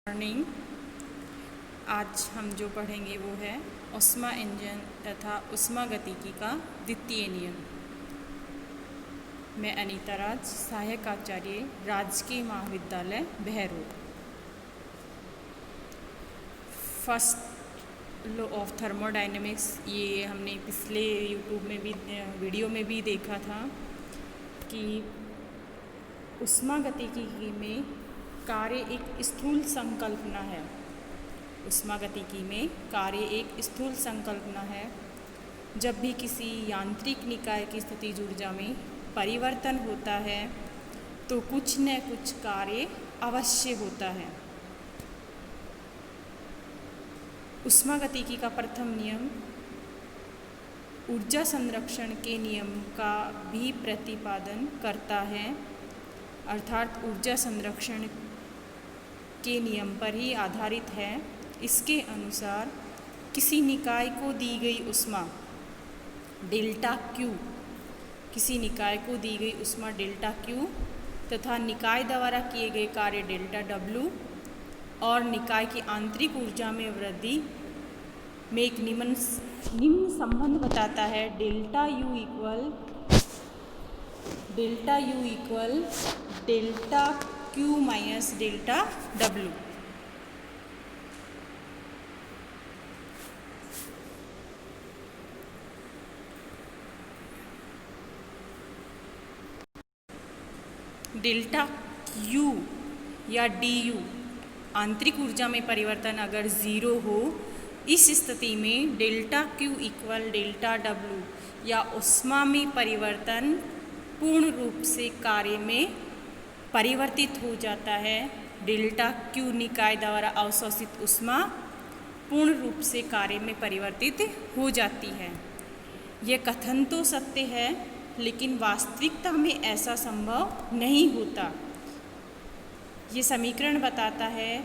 Morning. आज हम जो पढ़ेंगे वो है ऊष्मा इंजन तथा ऊष्मागतिकी का द्वितीय नियम। मैं अनीता राज, सहायक आचार्य, राजकीय महाविद्यालय Behror. First law of thermodynamics, ये हमने पिछले यूट्यूब में भी वीडियो में भी देखा था कि ऊष्मागतिकी में कार्य एक स्थूल संकल्पना है। ऊष्मागतिकी में कार्य एक स्थूल संकल्पना है। जब भी किसी यांत्रिक निकाय की स्थितिज ऊर्जा में परिवर्तन होता है तो कुछ न कुछ कार्य अवश्य होता है। ऊष्मागतिकी का प्रथम नियम ऊर्जा संरक्षण के नियम का भी प्रतिपादन करता है, अर्थात ऊर्जा संरक्षण के नियम पर ही आधारित है। इसके अनुसार किसी निकाय को दी गई ऊष्मा डेल्टा क्यू, किसी निकाय को दी गई ऊष्मा डेल्टा क्यू तथा निकाय द्वारा किए गए कार्य डेल्टा डब्ल्यू और निकाय की आंतरिक ऊर्जा में वृद्धि में एक निम्न संबंध बताता है। Delta U equal delta Q minus delta W. Delta Q या डी यू आंतरिक ऊर्जा में परिवर्तन अगर ज़ीरो हो, इस स्थिति में delta Q equal delta W या ऊष्मा में परिवर्तन पूर्ण रूप से कार्य में परिवर्तित हो जाता है। डेल्टा क्यू निकाय द्वारा अवशोषित ऊष्मा पूर्ण रूप से कार्य में परिवर्तित हो जाती है। यह कथन तो सत्य है, लेकिन वास्तविकता में ऐसा संभव नहीं होता। ये समीकरण बताता है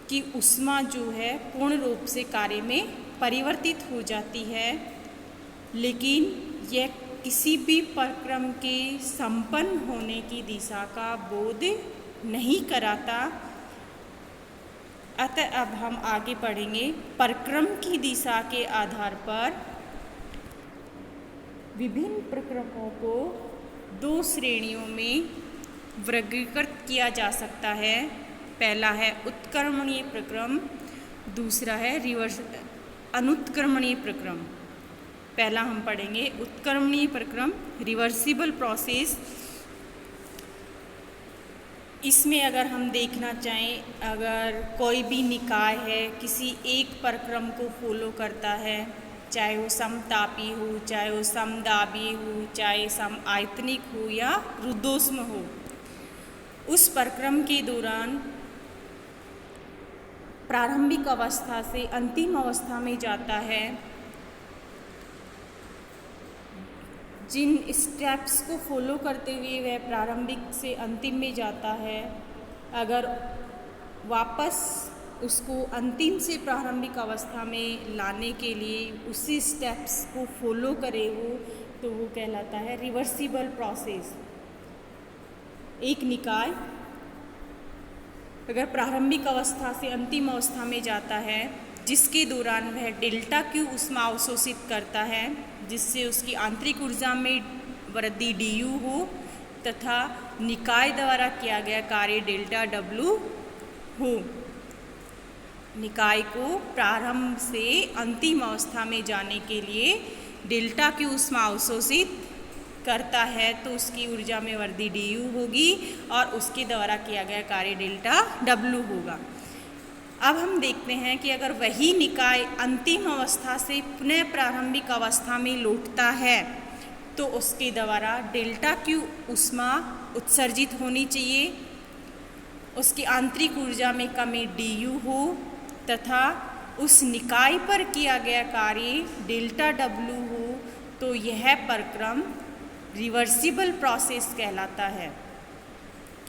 कि ऊष्मा जो है पूर्ण रूप से कार्य में परिवर्तित हो जाती है, लेकिन यह किसी भी प्रक्रम के संपन्न होने की दिशा का बोध नहीं कराता। अतः अब हम आगे पढ़ेंगे। प्रक्रम की दिशा के आधार पर विभिन्न प्रक्रमों को दो श्रेणियों में वर्गीकृत किया जा सकता है। पहला है उत्क्रमणीय प्रक्रम, दूसरा है अनुत्क्रमणीय प्रक्रम। पहला हम पढ़ेंगे उत्क्रमणीय प्रक्रम, रिवर्सिबल प्रोसेस। इसमें अगर हम देखना चाहें, अगर कोई भी निकाय है किसी एक प्रक्रम को फॉलो करता है, चाहे वो समतापी हो, चाहे वो समदाबी हो, चाहे सम आयतनिक हो या रुद्धोष्म हो, उस प्रक्रम के दौरान प्रारंभिक अवस्था से अंतिम अवस्था में जाता है। जिन स्टेप्स को फॉलो करते हुए वह प्रारंभिक से अंतिम में जाता है, अगर वापस उसको अंतिम से प्रारंभिक अवस्था में लाने के लिए उसी स्टेप्स को फॉलो करे वो, तो वो कहलाता है रिवर्सिबल प्रोसेस। एक निकाय अगर प्रारंभिक अवस्था से अंतिम अवस्था में जाता है, जिसके दौरान वह डेल्टा क्यू ऊष्मा अवशोषित करता है, जिससे उसकी आंतरिक ऊर्जा में वृद्धि डी यू हो तथा निकाय द्वारा किया गया कार्य डेल्टा डब्ल्यू हो। निकाय को प्रारंभ से अंतिम अवस्था में जाने के लिए डेल्टा क्यू ऊष्मा अवशोषित करता है, तो उसकी ऊर्जा में वृद्धि डी यू होगी और उसके द्वारा किया गया कार्य डेल्टा डब्ल्यू होगा। अब हम देखते हैं कि अगर वही निकाय अंतिम अवस्था से पुनः प्रारंभिक अवस्था में लौटता है, तो उसके द्वारा डेल्टा क्यू ऊष्मा उत्सर्जित होनी चाहिए, उसकी आंतरिक ऊर्जा में कमी डी यू हो तथा उस निकाय पर किया गया कार्य डेल्टा डब्ल्यू हो, तो यह प्रक्रम रिवर्सिबल प्रोसेस कहलाता है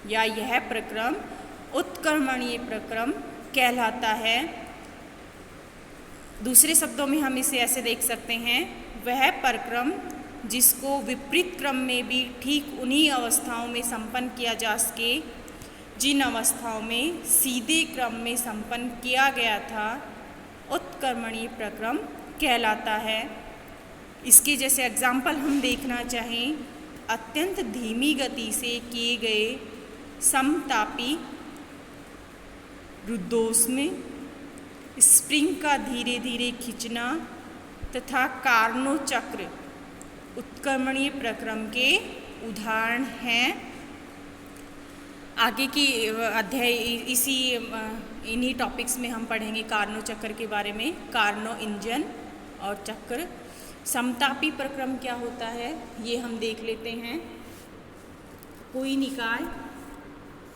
या यह प्रक्रम उत्क्रमणीय प्रक्रम कहलाता है। दूसरे शब्दों में हम इसे ऐसे देख सकते हैं, वह प्रक्रम जिसको विपरीत क्रम में भी ठीक उन्हीं अवस्थाओं में संपन्न किया जा सके जिन अवस्थाओं में सीधे क्रम में संपन्न किया गया था उत्क्रमणीय प्रक्रम कहलाता है। इसके जैसे एग्जाम्पल हम देखना चाहें, अत्यंत धीमी गति से किए गए समतापी रुद्धोष्म, स्प्रिंग का धीरे धीरे खींचना तथा कार्नो चक्र उत्क्रमणीय प्रक्रम के उदाहरण हैं। आगे की अध्याय इन्हीं टॉपिक्स में हम पढ़ेंगे कार्नो चक्र के बारे में, कार्नो इंजन और चक्र। समतापी प्रक्रम क्या होता है ये हम देख लेते हैं। कोई निकाय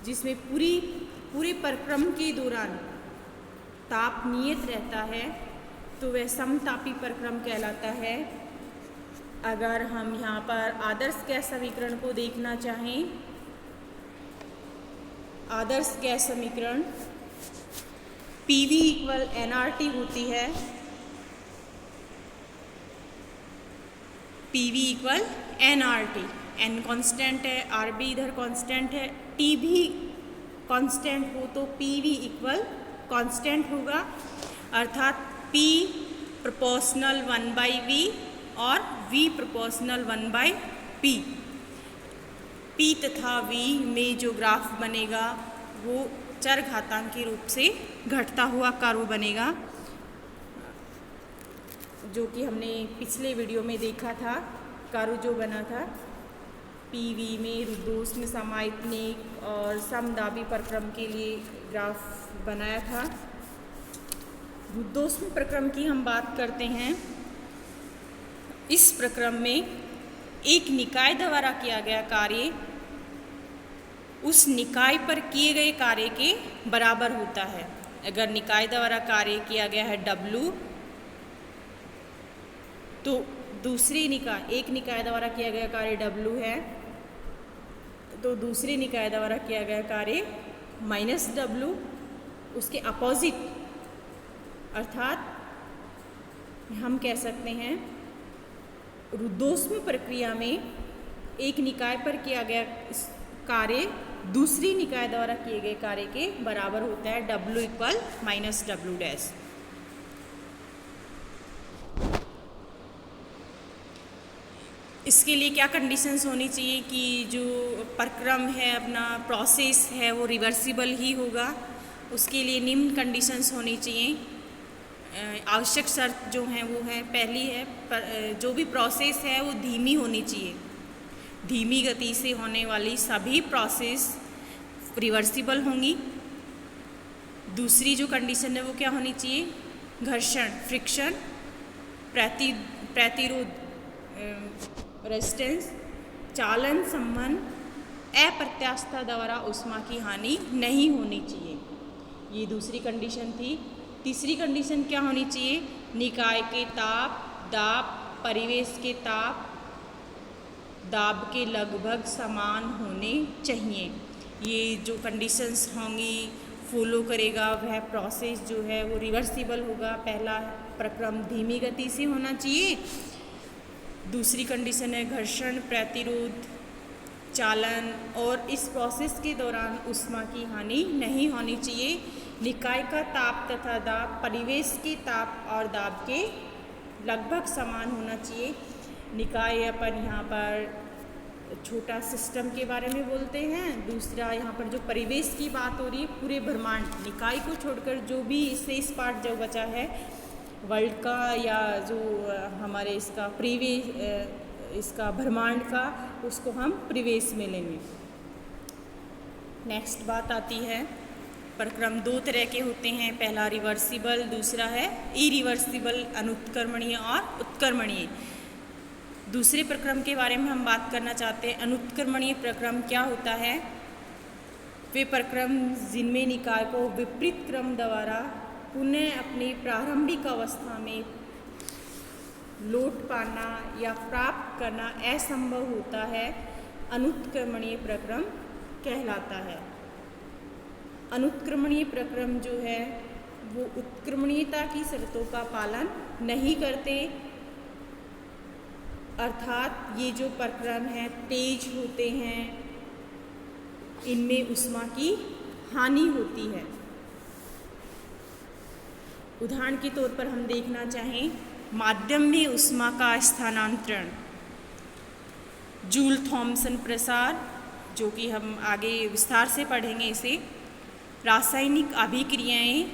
जिसमें पूरे प्रक्रम के दौरान ताप नियत रहता है तो वह समतापी प्रक्रम कहलाता है। अगर हम यहाँ पर आदर्श गैस समीकरण को देखना चाहें, आदर्श गैस समीकरण PV इक्वल nRT होती है। PV equal nRT, n constant है, RB इधर कांस्टेंट है, T भी कांस्टेंट हो तो PV इक्वल कांस्टेंट होगा, अर्थात P प्रोपोर्शनल 1/V और V प्रोपोर्शनल 1/P। P तथा V में जो ग्राफ बनेगा वो चरघातांक के रूप से घटता हुआ कर्व बनेगा, जो कि हमने पिछले वीडियो में देखा था। कर्व जो बना था PV में रुद्धोष्म समायतनिक और समदाबी प्रक्रम के लिए ग्राफ बनाया था। रुद्धोष्म प्रक्रम की हम बात करते हैं। इस प्रक्रम में एक निकाय द्वारा किया गया कार्य उस निकाय पर किए गए कार्य के बराबर होता है। अगर निकाय द्वारा कार्य किया गया है W, तो एक निकाय द्वारा किया गया कार्य W है, तो दूसरी निकाय द्वारा किया गया कार्य -W, उसके अपोजिट, अर्थात हम कह सकते हैं रुद्धोष्म प्रक्रिया में एक निकाय पर किया गया कार्य दूसरी निकाय द्वारा किए गए कार्य के बराबर होता है, W इक्वल -W'। इसके लिए क्या कंडीशंस होनी चाहिए कि जो प्रक्रम है, अपना प्रोसेस है, वो रिवर्सिबल ही होगा। उसके लिए निम्न कंडीशंस होनी चाहिए। आवश्यक शर्त जो हैं वो है, पहली है जो भी प्रोसेस है वो धीमी होनी चाहिए। धीमी गति से होने वाली सभी प्रोसेस रिवर्सिबल होंगी। दूसरी जो कंडीशन है वो क्या होनी चाहिए, घर्षण, फ्रिक्शन, प्रतिरोध, रेजिस्टेंस, चालन संबंध, अप्रत्यास्थता द्वारा ऊष्मा की हानि नहीं होनी चाहिए। ये दूसरी कंडीशन थी। तीसरी कंडीशन क्या होनी चाहिए, निकाय के ताप, दाब, परिवेश के ताप, दाब के लगभग समान होने चाहिए। ये जो कंडीशंस होंगी फॉलो करेगा वह प्रोसेस जो है वो रिवर्सिबल होगा। पहला प्रक्रम धीमी गति से होना चाहिए। दूसरी कंडीशन है घर्षण, प्रतिरोध, चालन, और इस प्रोसेस के दौरान ऊष्मा की हानि नहीं होनी चाहिए। निकाय का ताप तथा दाब परिवेश के ताप और दाब के लगभग समान होना चाहिए। निकाय अपन यहाँ पर छोटा सिस्टम के बारे में बोलते हैं। दूसरा यहाँ पर जो परिवेश की बात हो रही है, पूरे ब्रह्मांड, निकाय को छोड़कर जो भी इससे इस पार्ट जो बचा है वर्ल्ड का या जो हमारे इसका इसका ब्रह्मांड का, उसको हम परिवेश में लेंगे। नेक्स्ट बात आती है, प्रक्रम दो तरह के होते हैं। पहला रिवर्सिबल, दूसरा है इरिवर्सिबल, अनुत्क्रमणीय और उत्क्रमणीय। दूसरे प्रक्रम के बारे में हम बात करना चाहते हैं। अनुत्क्रमणीय प्रक्रम क्या होता है, वे प्रक्रम जिनमें निकाय को विपरीत क्रम द्वारा पुनः अपनी प्रारंभिक अवस्था में लौट पाना या प्राप्त करना असंभव होता है, अनुत्क्रमणीय प्रक्रम कहलाता है। अनुत्क्रमणीय प्रक्रम जो है वो उत्क्रमणीयता की शर्तों का पालन नहीं करते, अर्थात ये जो प्रक्रम है तेज होते हैं, इनमें ऊष्मा की हानि होती है। उदाहरण के तौर पर हम देखना चाहें, माध्यम में ऊष्मा का स्थानांतरण, जूल थॉमसन प्रसार, जो कि हम आगे विस्तार से पढ़ेंगे इसे। रासायनिक अभिक्रियाएं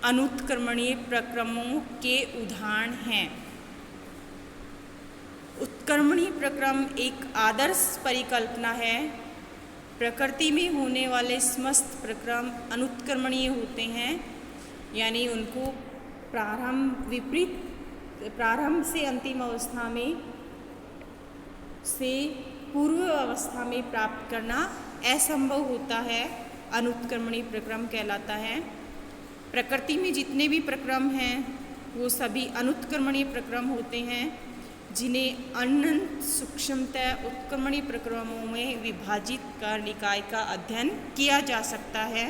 अनुत्क्रमणीय प्रक्रमों के उदाहरण हैं। उत्क्रमणीय प्रक्रम एक आदर्श परिकल्पना है। प्रकृति में होने वाले समस्त प्रक्रम अनुत्क्रमणीय होते हैं, यानी उनको प्रारंभ से अंतिम अवस्था में से पूर्व अवस्था में प्राप्त करना असंभव होता है, अनुत्क्रमणीय प्रक्रम कहलाता है। प्रकृति में जितने भी प्रक्रम हैं वो सभी अनुत्क्रमणीय प्रक्रम होते हैं, जिन्हें अनंत सूक्ष्मतः उत्क्रमणीय प्रक्रमों में विभाजित कर निकाय का अध्ययन किया जा सकता है।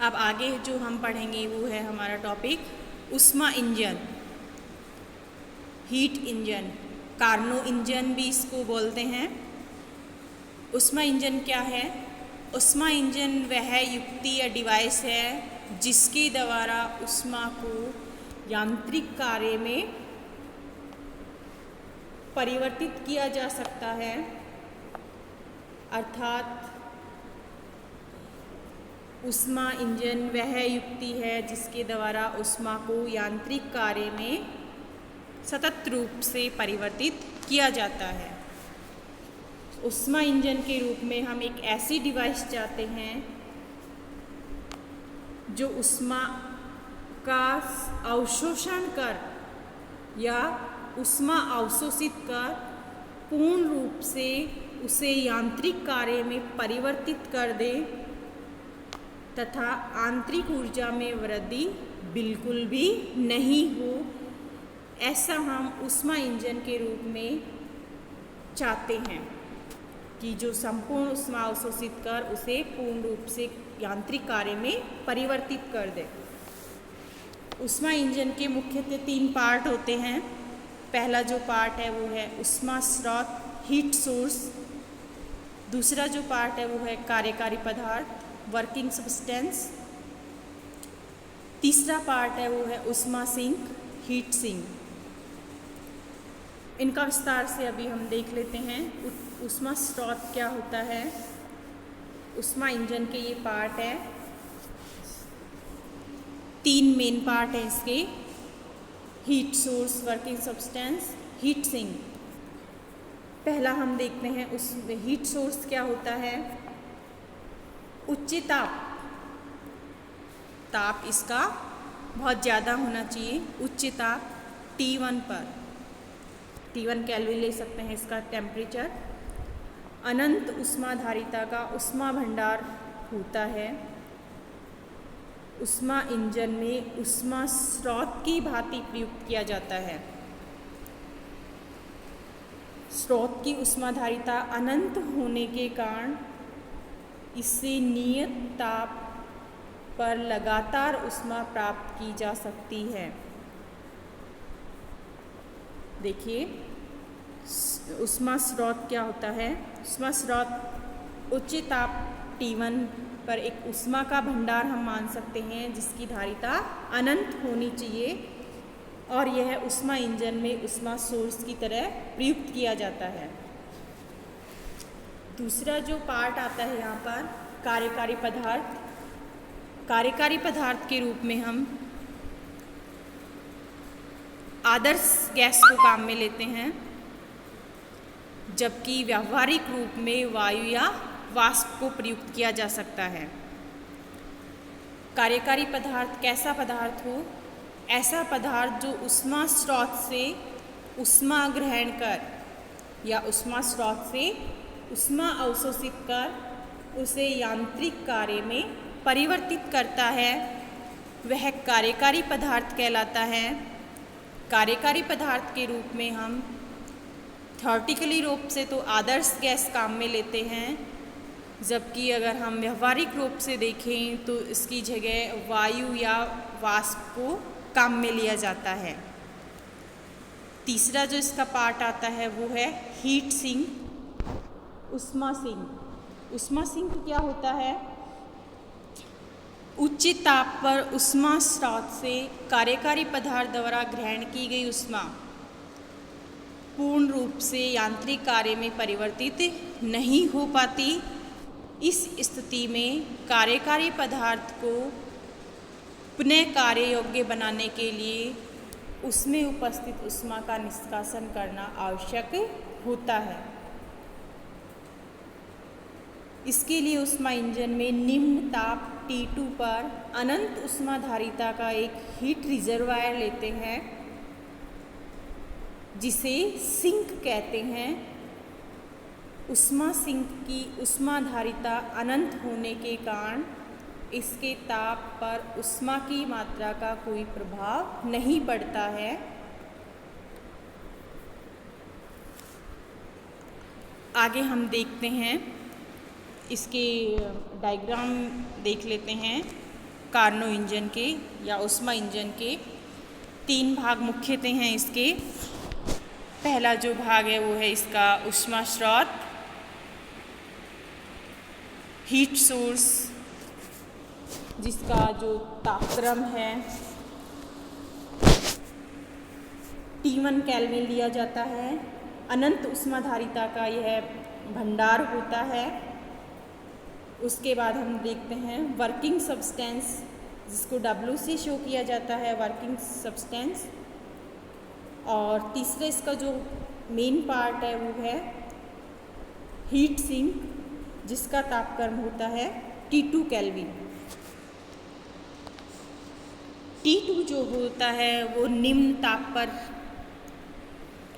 अब आगे जो हम पढ़ेंगे वो है हमारा टॉपिक ऊष्मा engine, heat engine, Carnot engine भी इसको बोलते हैं। ऊष्मा इंजन क्या है? ऊष्मा इंजन वह युक्ति या डिवाइस है जिसके द्वारा ऊष्मा को यांत्रिक कार्य में परिवर्तित किया जा सकता है, अर्थात ऊष्मा इंजन वह युक्ति है जिसके द्वारा ऊष्मा को यांत्रिक कार्य में सतत रूप से परिवर्तित किया जाता है। ऊष्मा इंजन के रूप में हम एक ऐसी डिवाइस चाहते हैं जो ऊष्मा का अवशोषण कर या ऊष्मा अवशोषित कर पूर्ण रूप से उसे यांत्रिक कार्य में परिवर्तित कर दे तथा आंतरिक ऊर्जा में वृद्धि बिल्कुल भी नहीं हो, ऐसा हम ऊष्मा इंजन के रूप में चाहते हैं कि जो संपूर्ण ऊष्मा अवशोषित कर उसे पूर्ण रूप से यांत्रिक कार्य में परिवर्तित कर दे। ऊष्मा इंजन के मुख्यतः 3 पार्ट होते हैं। पहला जो पार्ट है वो है ऊष्मा स्रोत, हीट सोर्स। दूसरा जो पार्ट है वो है कार्यकारी पदार्थ, वर्किंग सब्सटेंस। तीसरा पार्ट है वो है ऊष्मा सिंक, हीट सिंक। इनका विस्तार से अभी हम देख लेते हैं। ऊष्मा स्रोत क्या होता है? ऊष्मा इंजन के ये पार्ट है, 3 मेन पार्ट हैं इसके, heat source, working substance, heat sink. पहला हम देखते हैं उस हीट सोर्स क्या होता है। उच्च ताप इसका बहुत ज़्यादा होना चाहिए, उच्च ताप T1 पर, T1 केल्विन ले सकते हैं इसका टेम्परेचर। अनंत ऊष्माधारिता का ऊष्मा भंडार होता है। ऊष्मा इंजन में ऊष्मा स्रोत की भांति प्रयुक्त किया जाता है। स्रोत की ऊष्माधारिता अनंत होने के कारण इससे नियत ताप पर लगातार ऊष्मा प्राप्त की जा सकती है। देखिए ऊष्मा स्रोत क्या होता है। ऊष्मा स्रोत उच्च ताप T1 पर एक ऊष्मा का भंडार हम मान सकते हैं जिसकी धारिता अनंत होनी चाहिए, और यह ऊष्मा इंजन में ऊष्मा सोर्स की तरह प्रयुक्त किया जाता है। दूसरा जो पार्ट आता है यहाँ पर कार्यकारी पदार्थ। कार्यकारी पदार्थ के रूप में हम आदर्श गैस को काम में लेते हैं, जबकि व्यावहारिक रूप में वायु या वाष्प को प्रयुक्त किया जा सकता है। कार्यकारी पदार्थ कैसा पदार्थ हो? ऐसा पदार्थ जो ऊष्मा स्रोत से ऊष्मा ग्रहण कर या ऊष्मा स्रोत से ऊष्मा अवशोषित कर उसे यांत्रिक कार्य में परिवर्तित करता है, वह कार्यकारी पदार्थ कहलाता है। कार्यकारी पदार्थ के रूप में हम थ्योरेटिकली रूप से तो आदर्श गैस काम में लेते हैं, जबकि अगर हम व्यवहारिक रूप से देखें तो इसकी जगह वायु या वाष्प को काम में लिया जाता है। तीसरा जो इसका पार्ट आता है वो है हीट सिंक, ऊष्मा सिंक। ऊष्मा सिंक क्या होता है? उच्च ताप पर ऊष्मा स्रोत से कार्यकारी पदार्थ द्वारा ग्रहण की गई ऊष्मा पूर्ण रूप से यांत्रिक कार्य में परिवर्तित नहीं हो पाती। इस स्थिति में कार्यकारी पदार्थ को पुनः कार्य योग्य बनाने के लिए उसमें उपस्थित ऊष्मा का निष्कासन करना आवश्यक होता है। इसके लिए ऊष्मा इंजन में निम्न ताप T2 पर अनंत ऊष्माधारिता का एक हीट रिजर्वायर लेते हैं जिसे सिंक कहते हैं। ऊष्मा सिंक की ऊष्माधारिता अनंत होने के कारण इसके ताप पर ऊष्मा की मात्रा का कोई प्रभाव नहीं पड़ता है। आगे हम देखते हैं, इसके डायग्राम देख लेते हैं। कार्नो इंजन के या ऊष्मा इंजन के 3 भाग मुख्यतः हैं इसके। पहला जो भाग है वो है इसका ऊष्मा स्रोत, हीट सोर्स, जिसका जो तापक्रम है T1 केल्विन लिया जाता है। अनंत ऊष्माधारिता का यह भंडार होता है। उसके बाद हम देखते हैं वर्किंग सब्सटेंस, जिसको W से शो किया जाता है, वर्किंग सब्सटेंस। और तीसरा इसका जो मेन पार्ट है वो है हीट सिंक, जिसका तापक्रम होता है T2 केल्विन। T2 जो होता है वो निम्न ताप पर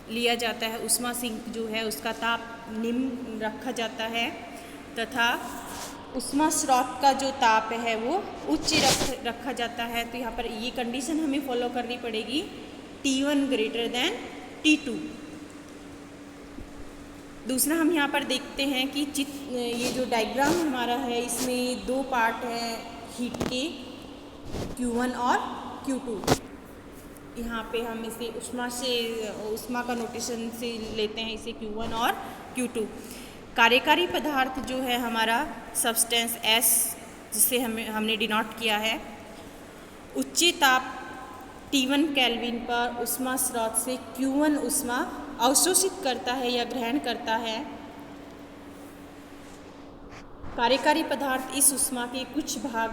लिया जाता है। ऊष्मा सिंक जो है उसका ताप निम्न रखा जाता है तथा ऊष्मा स्रोत का जो ताप है वो उच्च रखा जाता है। तो यहाँ पर ये कंडीशन हमें फॉलो करनी पड़ेगी, T1 ग्रेटर देन T2। दूसरा हम यहाँ पर देखते हैं कि ये जो डायग्राम हमारा है इसमें 2 पार्ट हैं हीट के, Q1 और Q2। यहाँ पे हम इसे ऊष्मा का नोटेशन से लेते हैं इसे Q1 और Q2। कार्यकारी पदार्थ जो है हमारा सब्सटेंस S, जिसे हमने डिनोट किया है, उच्च ताप T1 केल्विन पर ऊष्मा स्रोत से Q1 ऊष्मा अवशोषित करता है या ग्रहण करता है। कार्यकारी पदार्थ इस ऊष्मा के कुछ भाग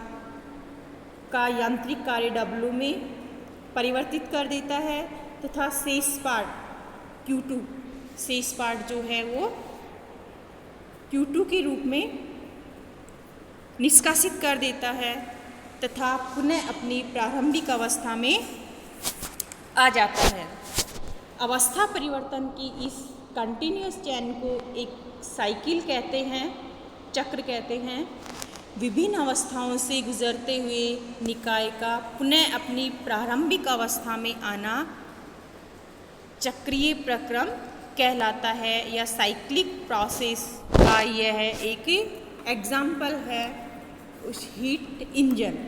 का यांत्रिक कार्य W में परिवर्तित कर देता है तथा शेष पार्ट Q2, शेष पार्ट जो है वो Q2 के रूप में निष्कासित कर देता है तथा पुनः अपनी प्रारंभिक अवस्था में आ जाता है। अवस्था परिवर्तन की इस कंटिन्यूअस चेन को एक साइकिल कहते हैं, चक्र कहते हैं। विभिन्न अवस्थाओं से गुजरते हुए निकाय का पुनः अपनी प्रारंभिक अवस्था में आना चक्रीय प्रक्रम कहलाता है या साइक्लिक प्रोसेस का यह एक एग्जाम्पल है उस हीट इंजन।